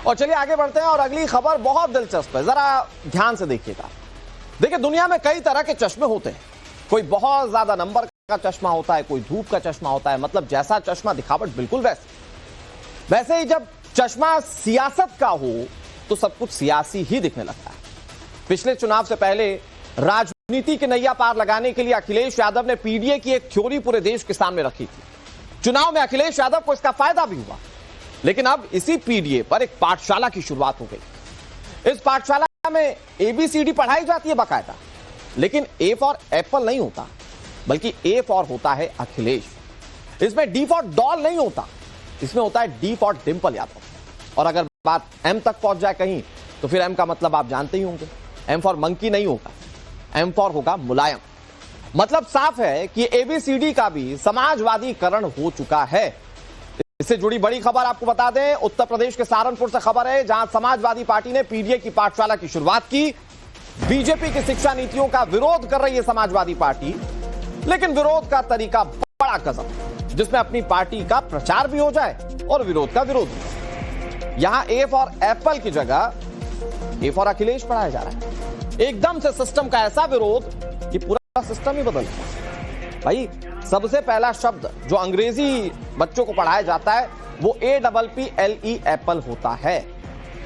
और चलिए आगे बढ़ते हैं और अगली खबर बहुत दिलचस्प है, जरा ध्यान से देखिएगा। देखिए, दुनिया में कई तरह के चश्मे होते हैं। कोई बहुत ज्यादा नंबर का चश्मा होता है, कोई धूप का चश्मा होता है, मतलब जैसा चश्मा दिखावट बिल्कुल वैसे ही जब चश्मा सियासत का हो तो सब कुछ सियासी ही दिखने लगता है। पिछले चुनाव से पहले राजनीति की नैया पार लगाने के लिए अखिलेश यादव ने पीडीए की एक थ्योरी पूरे देश के सामने रखी थी। चुनाव में अखिलेश यादव को इसका फायदा भी हुआ, लेकिन अब इसी पीडीए पर एक पाठशाला की शुरुआत हो गई। इस पाठशाला में एबीसीडी पढ़ाई जाती है बाकायदा, लेकिन ए फॉर एप्पल नहीं होता, बल्कि ए फॉर होता है अखिलेश। इसमें डी फॉर डॉल नहीं होता, इसमें होता है डी फॉर डिंपल यादव। और अगर बात एम तक पहुंच जाए कहीं तो फिर एम का मतलब आप जानते ही होंगे, एम फॉर मंकी नहीं होगा, एम फॉर होगा मुलायम। मतलब साफ है कि एबीसीडी का भी समाजवादीकरण हो चुका है। इससे जुड़ी बड़ी खबर आपको बता दें, उत्तर प्रदेश के सहारनपुर से खबर है, जहां समाजवादी पार्टी ने पीडीए की पाठशाला की शुरुआत की। बीजेपी की शिक्षा नीतियों का विरोध कर रही है समाजवादी पार्टी, लेकिन विरोध का तरीका बड़ा गजब, जिसमें अपनी पार्टी का प्रचार भी हो जाए और विरोध का विरोध भी। यहां ए फॉर एप्पल की जगह ए फॉर अखिलेश पढ़ाया जा रहा है। एकदम से सिस्टम का ऐसा विरोध कि पूरा सिस्टम ही बदल गया। भाई, सबसे पहला शब्द जो अंग्रेजी बच्चों को पढ़ाया जाता है वो APPLE एप्पल होता है।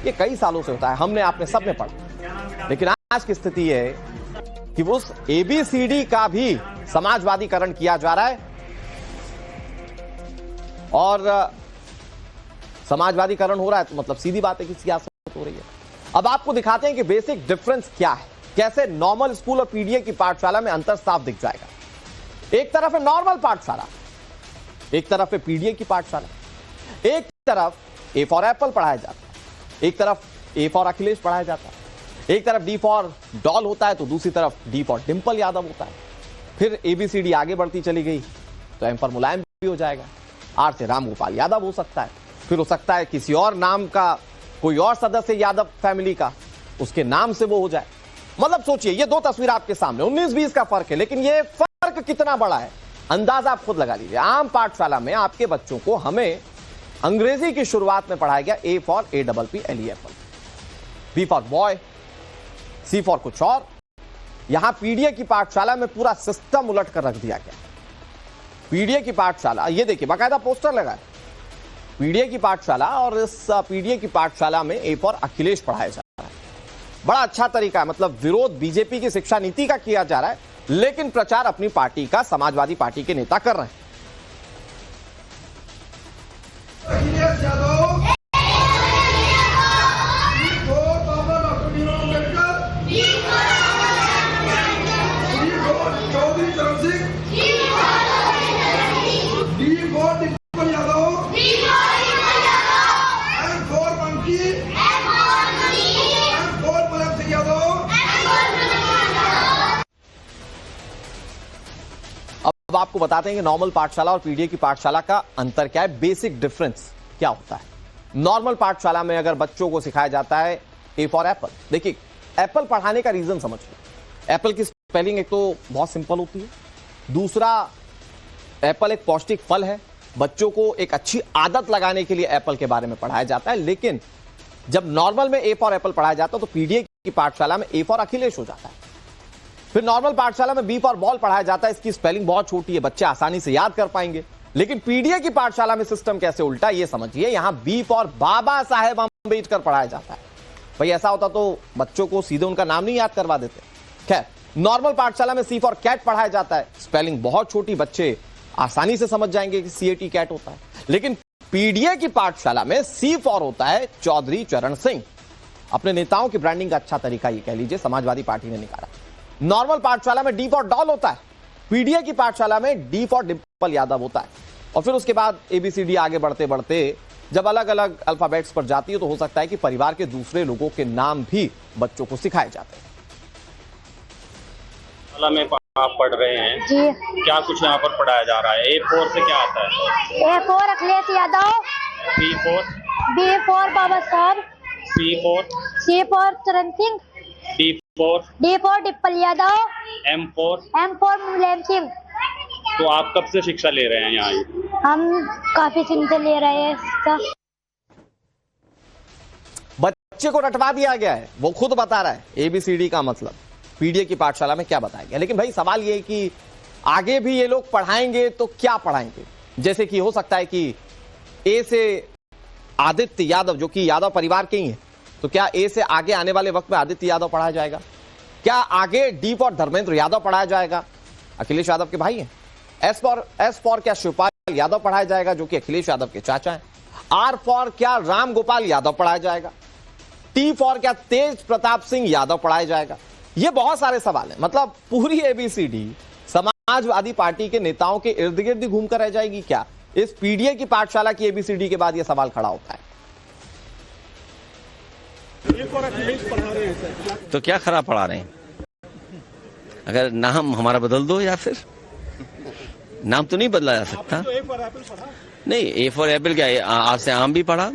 ये कई सालों से होता है, हमने आपने सबने पढ़ा। लेकिन आज की स्थिति है कि उस ABCD का भी समाजवादीकरण किया जा रहा है और समाजवादीकरण हो रहा है तो मतलब सीधी बात है कि सियासत हो रही है। अब आपको दिखाते हैं कि बेसिक डिफरेंस क्या है, कैसे नॉर्मल स्कूल और पीडीए की पाठशाला में अंतर साफ दिख जाएगा। एक तरफ है नॉर्मल पाठशाला, एक तरफ है पीडीए की पाठशाला। एक तरफ ए फॉर एप्पल पढ़ाया जाता है, एक तरफ ए फॉर अखिलेश पढ़ाया जाता है। एक तरफ डी फॉर डॉल होता है तो दूसरी तरफ डी फॉर डिंपल यादव होता है। फिर एबीसीडी आगे बढ़ती चली गई तो एम फॉर मुलायम भी हो जाएगा, आर से रामगोपाल यादव हो सकता है, फिर हो सकता है किसी और नाम का कोई और सदस्य यादव फैमिली का, उसके नाम से वो हो जाए। मतलब सोचिए, ये दो तस्वीर आपके सामने, 19-20 का फर्क है, लेकिन ये फर्क कितना बड़ा है अंदाजा आप खुद लगा लीजिए। आम पाठशाला में आपके बच्चों को हमें अंग्रेजी की शुरुआत में पढ़ाया गया A for APPLE apple, B for boy, C for कुछ और। यहां पीडीए की पाठशाला में पूरा सिस्टम उलट कर रख दिया गया। पीडीए की पाठशाला, ये देखिए बाकायदा पोस्टर लगा है, पीडीए की पाठशाला, और इस पीडीए की पाठशाला में ए फॉर अखिलेश पढ़ाया जा रहा है। बड़ा अच्छा तरीका है, मतलब विरोध बीजेपी की शिक्षा नीति का किया जा रहा है, लेकिन प्रचार अपनी पार्टी का, समाजवादी पार्टी के नेता कर रहे हैं। अब आपको बताते हैं कि नॉर्मल पाठशाला और पीडीए की पाठशाला का अंतर क्या है, बेसिक डिफरेंस क्या होता है। नॉर्मल पाठशाला में अगर बच्चों को सिखाया जाता है ए फॉर एप्पल, देखिए एप्पल पढ़ाने का रीजन समझ लो। एप्पल की स्पेलिंग एक तो बहुत सिंपल होती है, दूसरा एप्पल एक पौष्टिक फल है, बच्चों को एक अच्छी आदत लगाने के लिए एप्पल के बारे में पढ़ाया जाता है। लेकिन जब नॉर्मल में ए फॉर एप्पल पढ़ाया जाता है तो पीडीए की पाठशाला में ए फॉर अखिलेश हो जाता है। फिर नॉर्मल पाठशाला में बी फॉर बॉल पढ़ाया जाता है, इसकी स्पेलिंग बहुत छोटी है, बच्चे आसानी से याद कर पाएंगे। लेकिन पीडीए की पाठशाला में सिस्टम कैसे उल्टा ये समझिए, यहां बी फॉर बाबा साहेब अंबेडकर पढ़ाया जाता है। भाई ऐसा होता तो बच्चों को सीधे उनका नाम नहीं याद करवा देते। खैर, नॉर्मल पाठशाला में सी फॉर कैट पढ़ाया जाता है, स्पेलिंग बहुत छोटी, बच्चे आसानी से समझ जाएंगे कि CAT कैट होता है। लेकिन पीडीए की पाठशाला में सी फॉर होता है चौधरी चरण सिंह। अपने नेताओं की ब्रांडिंग का अच्छा तरीका ये कह लीजिए समाजवादी पार्टी ने निकाला। नॉर्मल पाठशाला में डी फॉर डॉल होता है, पीडीए की पाठशाला में डी फॉर डिंपल यादव होता है। और फिर उसके बाद एबीसीडी आगे बढ़ते बढ़ते जब अलग अलग अल्फाबेट्स पर जाती है तो हो सकता है कि परिवार के दूसरे लोगों के नाम भी बच्चों को सिखाए जाते हैं। में आप पढ़ रहे हैं जी, क्या कुछ यहाँ पर पढ़ाया जा रहा है? A4 से क्या आता है? A for Akhilesh Yadav, B for Baba Sahab, C for Charan Singh, D for Dimple Yadav, M for Mulayam Singh. तो आप कब से शिक्षा ले रहे हैं यहाँ? हम काफी दिन से ले रहे हैं इसका। बच्चे को रटवा दिया गया है, वो खुद बता रहा है ABCD का मतलब पीडीए की पाठशाला में क्या बताया गया। लेकिन भाई सवाल ये है कि आगे भी ये लोग पढ़ाएंगे तो क्या पढ़ाएंगे? जैसे कि हो सकता है कि ए से आदित्य यादव, जो कि यादव परिवार के ही हैं, तो क्या ए से आगे आने वाले वक्त में आदित्य यादव पढ़ाया जाएगा? क्या आगे डी फॉर धर्मेंद्र यादव पढ़ाया जाएगा? अखिलेश यादव के भाई हैं। एस फॉर क्या शिवपाल यादव पढ़ाया जाएगा, जो कि अखिलेश यादव के चाचा हैं? आर फॉर क्या राम गोपाल यादव पढ़ाया जाएगा? टी फॉर क्या तेज प्रताप सिंह यादव पढ़ाया जाएगा? ये बहुत सारे सवाल हैं। मतलब पूरी ABCD समाजवादी पार्टी के नेताओं के इर्द गिर्द घूम कर रह जाएगी क्या? इस पीडीए की पाठशाला की ABCD के बाद यह सवाल खड़ा होता है। तो क्या खराब पढ़ा रहे हैं? अगर नाम हमारा बदल दो, या फिर नाम तो नहीं बदला जा सकता। नहीं, ए फॉर एप्पल क्या आज से आम भी पढ़ा।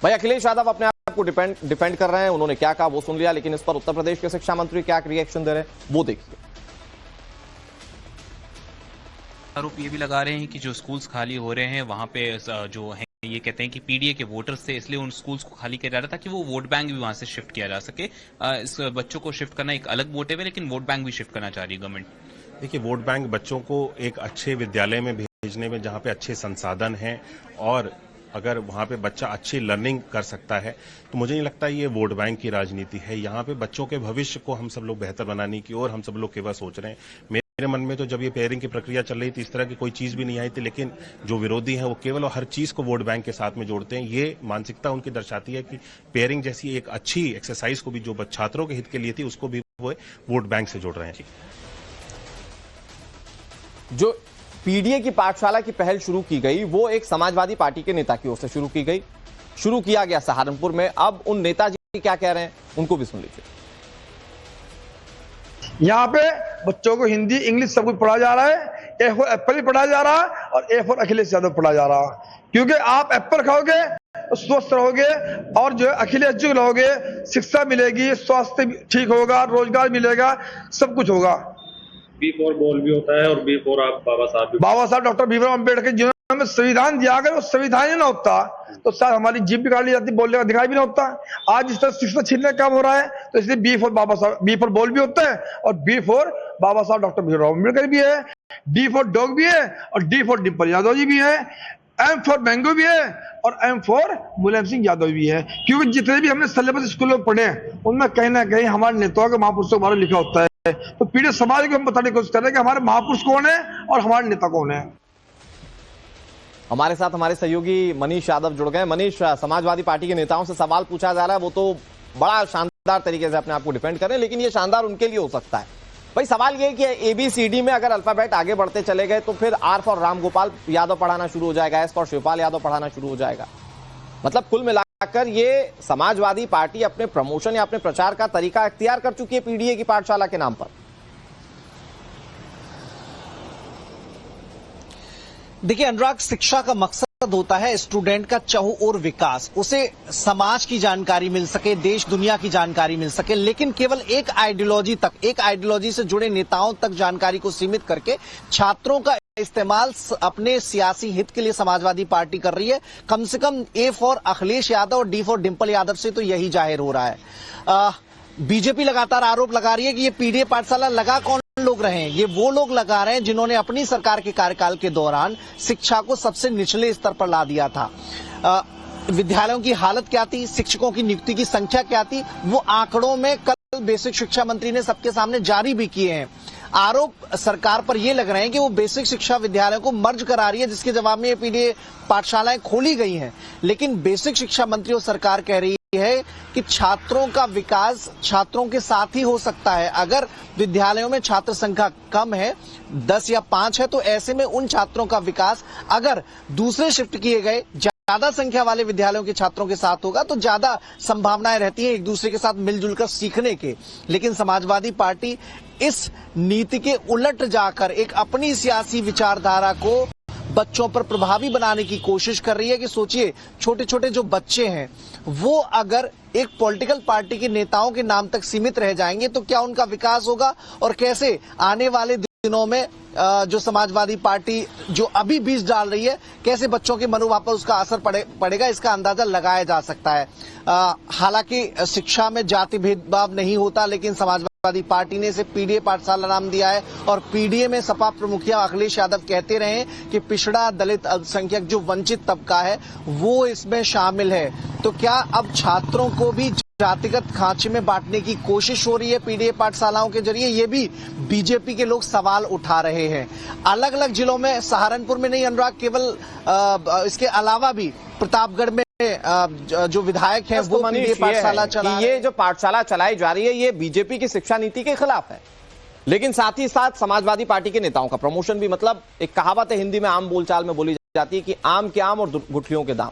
भाई अखिलेश यादव अपने आप को डिफेंड कर रहे हैं, उन्होंने क्या कहा वो सुन लिया, लेकिन इस पर उत्तर प्रदेश के शिक्षा मंत्री क्या रिएक्शन दे रहे हैं वो देखिए। आरोप ये भी लगा रहे हैं कि जो स्कूल्स खाली हो रहे हैं वहां पे जो है ये कहते हैं कि पीडीए के वोटर्स थे, इसलिए उन स्कूल्स को खाली किया जा रहा था कि वो वोट बैंक भी वहां से शिफ्ट किया जा सके। इस बच्चों को शिफ्ट करना एक अलग मोटिव है, लेकिन वोट बैंक भी शिफ्ट करना चाह रही है गवर्नमेंट। देखिए, वोट बैंक बच्चों को एक अच्छे विद्यालय में भेजने में, जहां पे अच्छे संसाधन हैं और अगर वहां पे बच्चा अच्छी लर्निंग कर सकता है, तो मुझे नहीं लगता ये वोट बैंक की राजनीति है। यहाँ पे बच्चों के भविष्य को हम सब लोग बेहतर बनाने की और हम सब लोग केवल सोच रहे हैं। मेरे मन में तो जब ये पेयरिंग की प्रक्रिया चल रही थी, इस तरह की कोई चीज भी नहीं आई थी, लेकिन जो विरोधी हैं वो केवल और हर चीज को वोट बैंक के साथ में जोड़ते हैं। ये मानसिकता उनकी दर्शाती है कि पेयरिंग जैसी एक अच्छी एक्सरसाइज को भी जो छात्रों के हित के लिए थी, उसको भी वो वोट बैंक से जोड़ रहे हैं। जो पीडीए की पाठशाला की पहल शुरू की गई वो एक समाजवादी पार्टी के नेता की ओर से शुरू की गई, शुरू किया गया सहारनपुर में। अब उन नेताजी क्या कह रहे हैं उनको भी सुन लीजिए। यहाँ पे बच्चों को हिंदी इंग्लिश सब कुछ पढ़ाया जा रहा है। ए फॉर एप्पल भी पढ़ाया जा रहा है और ए फॉर अखिलेश यादव पढ़ाया जा रहा है, क्योंकि आप एप्पल खाओगे तो स्वस्थ रहोगे और जो है अखिलेश जी रहोगे, शिक्षा मिलेगी, स्वास्थ्य ठीक होगा, रोजगार मिलेगा, सब कुछ होगा। बी फॉर बॉल भी होता है और बी फॉर आप बाबा साहब डॉक्टर भीमराव अम्बेडकर जिन्होंने हमें संविधान दिया, अगर वो संविधान ही ना होता तो शायद हमारी जीभ भी काट ली जाती, बोलने का दिखाई भी ना होता। आज इस तरह शिक्षा छीनने का काम हो रहा है, तो इसलिए बी फॉर बाबा साहब, बी फॉर बॉल भी होता है और बी फॉर बाबा साहब डॉक्टर भीमराव अम्बेडकर भी है, डी फॉर डॉग भी है और डी फॉर डिम्पल यादव जी भी है, एम फॉर मैंगो भी है और एम फॉर मुलायम सिंह यादव भी है। क्योंकि जितने भी हमने सिलेबस स्कूलों में पढ़े उनमें कहीं ना कहीं हमारे नेताओं के महापुरुषों के बारे में लिखा होता है। तो पीड़ित समाज को हम बताने की कोशिश कर रहे हैं कि हमारे महापुरुष कौन है और हमारे नेता कौन है। हमारे साथ हमारे सहयोगी मनीष यादव जुड़ गए। मनीष, समाजवादी पार्टी के नेताओं से सवाल पूछा जा रहा है, वो तो बड़ा शानदार तरीके से अपने आप को डिफेंड करें, लेकिन ये शानदार उनके लिए हो सकता है। भाई सवाल ये है कि ABCD में अगर अल्फाबेट आगे बढ़ते चले गए तो फिर R फॉर राम गोपाल यादव पढ़ाना शुरू हो जाएगा, S फॉर शिवपाल यादव पढ़ाना शुरू हो जाएगा। मतलब कुल मिलाकर ये समाजवादी पार्टी अपने प्रमोशन या अपने प्रचार का तरीका इख्तियार कर चुकी है पीडीए की पाठशाला के नाम पर। देखिए अनुराग, शिक्षा का मकसद होता है स्टूडेंट का चहुओर विकास, उसे समाज की जानकारी मिल सके, देश दुनिया की जानकारी मिल सके, लेकिन केवल एक आइडियोलॉजी तक, एक आइडियोलॉजी से जुड़े नेताओं तक जानकारी को सीमित करके छात्रों का इस्तेमाल अपने सियासी हित के लिए समाजवादी पार्टी कर रही है। कम से कम ए फॉर अखिलेश यादव और डी फॉर डिम्पल यादव से तो यही जाहिर हो रहा है। बीजेपी लगातार आरोप लगा रही है कि ये पीडीए पाठशाला लगा कौन लोग रहे हैं, ये वो लोग लगा रहे हैं जिन्होंने अपनी सरकार के कार्यकाल के दौरान शिक्षा को सबसे निचले स्तर पर ला दिया था। विद्यालयों की हालत क्या थी, शिक्षकों की नियुक्ति की संख्या क्या थी, वो आंकड़ों में कल बेसिक शिक्षा मंत्री ने सबके सामने जारी भी किए हैं। आरोप सरकार पर यह लग रहे हैं कि वो बेसिक शिक्षा विद्यालयों को मर्ज करा रही है, जिसके जवाब में ये पीडीए पाठशालाएं खोली गई हैं। लेकिन बेसिक शिक्षा मंत्री और सरकार कह रही है कि छात्रों का विकास छात्रों के साथ ही हो सकता है। अगर विद्यालयों में छात्र संख्या कम है, 10 या 5 है, तो ऐसे में उन छात्रों का विकास अगर दूसरे शिफ्ट किए गए ज्यादा संख्या वाले विद्यालयों के छात्रों के साथ होगा तो ज्यादा संभावनाएं रहती हैं एक दूसरे के साथ मिलजुल कर सीखने के। लेकिन समाजवादी पार्टी इस नीति के उलट जाकर एक अपनी सियासी विचारधारा को बच्चों पर प्रभावी बनाने की कोशिश कर रही है। कि सोचिए, छोटे छोटे जो बच्चे हैं वो अगर एक पॉलिटिकल पार्टी के नेताओं के नाम तक सीमित रह जाएंगे तो क्या उनका विकास होगा और कैसे आने वाले दिनों में जो समाजवादी पार्टी जो अभी बीज डाल रही है, कैसे बच्चों के मनोभाव पर उसका असर पड़ेगा, इसका अंदाजा लगाया जा सकता है। हालांकि शिक्षा में जाति भेदभाव नहीं होता, लेकिन समाजवादी पार्टी ने इसे पीडीए पाठशाला नाम दिया है और पीडीए में सपा प्रमुखिया अखिलेश यादव कहते रहे कि पिछड़ा, दलित, अल्पसंख्यक जो वंचित तबका है वो इसमें शामिल है। तो क्या अब छात्रों को भी जातिगत खांचे में बांटने की कोशिश हो रही है पीडीए पाठशालाओं के जरिए? ये भी बीजेपी के लोग सवाल उठा रहे हैं। अलग अलग जिलों में, सहारनपुर में नहीं अनुराग, केवल इसके अलावा भी प्रतापगढ़ में जो विधायक हैं वो पीडीए पाठशाला चला, ये जो पाठशाला चलाई जा रही है ये बीजेपी की शिक्षा नीति के खिलाफ है, लेकिन साथ ही साथ समाजवादी पार्टी के नेताओं का प्रमोशन भी। मतलब एक कहावत है हिंदी में, आम बोलचाल में बोली जाती है कि आम के आम और गुठलियों के दाम।